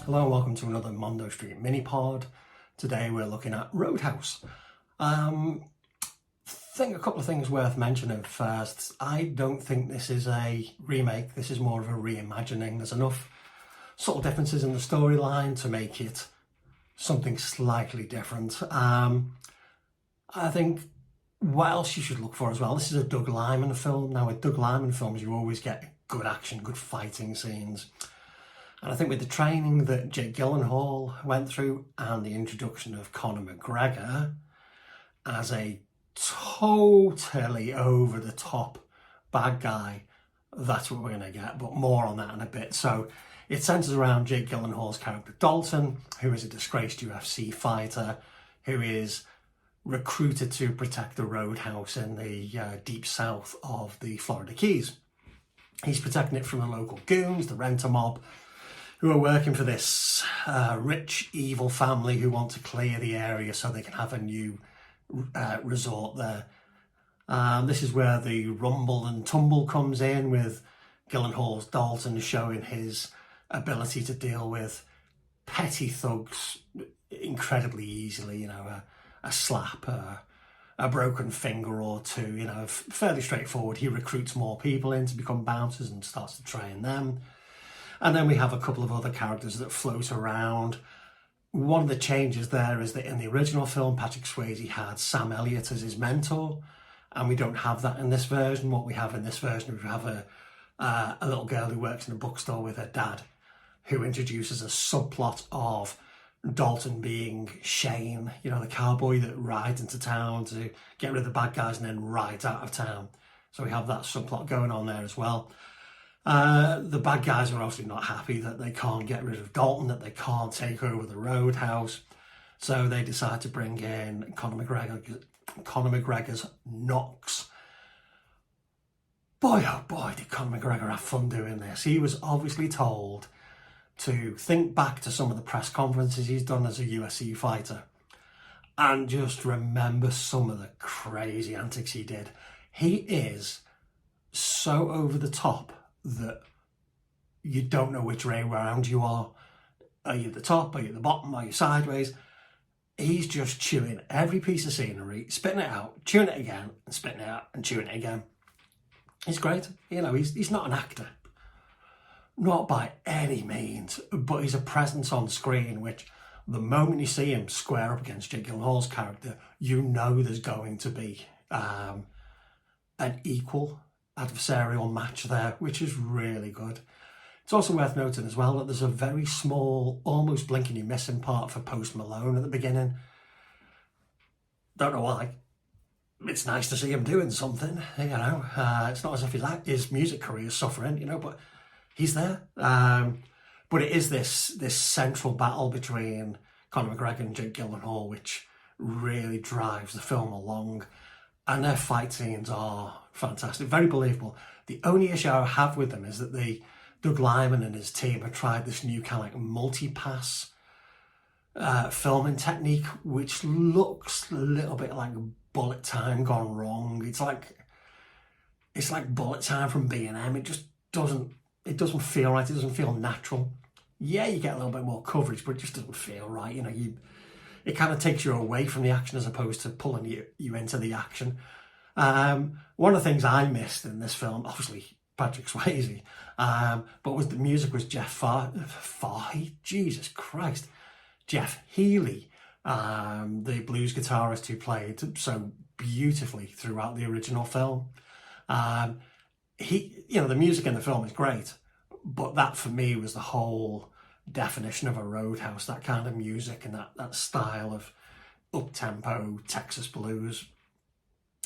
Hello and welcome to another Mondo Street mini pod. Today we're looking at Roadhouse. Think a couple of things worth mentioning first. I don't think this is a remake, this is more of a reimagining. There's enough subtle differences in the storyline to make it something slightly different. I think what else you should look for as well, this is a Doug Liman film. Now with Doug Liman films you always get good action, good fighting scenes. And I think with the training that Jake Gyllenhaal went through and the introduction of Connor McGregor as a totally over-the-top bad guy, that's what we're going to get, but more on that in a bit. So it centres around Jake Gyllenhaal's character Dalton, who is a disgraced UFC fighter, who is recruited to protect the Roadhouse in the deep south of the Florida Keys. He's protecting it from the local goons, the renter mob, who are working for this rich, evil family who want to clear the area so they can have a new resort there. This is where the rumble and tumble comes in, with Gyllenhaal's Dalton showing his ability to deal with petty thugs incredibly easily, you know, a slap, a broken finger or two, you know, fairly straightforward. He recruits more people in to become bouncers and starts to train them. And then we have a couple of other characters that float around. One of the changes there is that in the original film, Patrick Swayze had Sam Elliott as his mentor, and we don't have that in this version. What we have in this version, we have a little girl who works in a bookstore with her dad, who introduces a subplot of Dalton being Shane, you know, the cowboy that rides into town to get rid of the bad guys and then rides out of town. So we have that subplot going on there as well. The bad guys are obviously not happy that they can't get rid of Dalton, that they can't take over the Roadhouse. So they decide to bring in Connor McGregor's Knox. Boy, oh boy, did Connor McGregor have fun doing this. He was obviously told to think back to some of the press conferences he's done as a UFC fighter and just remember some of the crazy antics he did. He is so over the top that you don't know which way around you are. Are you at the top? Are you at the bottom? Are you sideways? He's just chewing every piece of scenery, spitting it out, chewing it again, and spitting it out and chewing it again. He's great. You know, he's not an actor. Not by any means, but he's a presence on screen, which the moment you see him square up against Jake Gyllenhaal's character, you know there's going to be an equal adversarial match there, which is really good. It's also worth noting as well that there's a very small, almost blink and you miss him part for Post Malone at the beginning. Don't know why. It's nice to see him doing something, you know. It's not as if his music career is suffering, you know, but he's there. But it is this central battle between Conor McGregor and Jake Gyllenhaal which really drives the film along. And their fight scenes are fantastic, very believable. The only issue I have with them is that Doug Liman and his team have tried this new kind of like multi-pass filming technique, which looks a little bit like bullet time gone wrong. It's like bullet time from B&M. It just doesn't feel right. It doesn't feel natural. Yeah, you get a little bit more coverage, but it just doesn't feel right. You know, it kind of takes you away from the action as opposed to pulling you into the action. One of the things I missed in this film, obviously Patrick Swayze, but was the music was Jeff Fahey, Jesus Christ, Jeff Healey, the blues guitarist who played so beautifully throughout the original film. The music in the film is great, but that for me was the whole definition of a Roadhouse, that kind of music and that style of up-tempo Texas blues.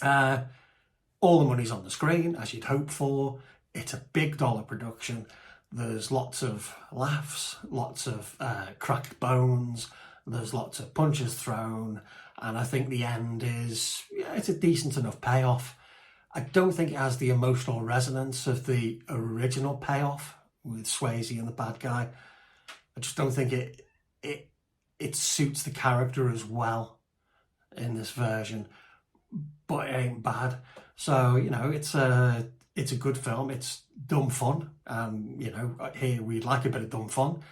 All the money's on the screen, as you'd hope for. It's a big dollar production. There's lots of laughs, lots of cracked bones, there's lots of punches thrown, and I think the end is, it's a decent enough payoff. I don't think it has the emotional resonance of the original payoff with Swayze and the bad guy. I just don't think it suits the character as well in this version, but it ain't bad. So, you know, it's a good film. It's dumb fun, and you know, here we'd like a bit of dumb fun.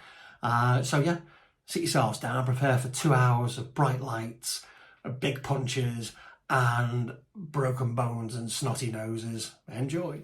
So yeah, sit yourselves down, prepare for 2 hours of bright lights, big punches, and broken bones and snotty noses. Enjoy.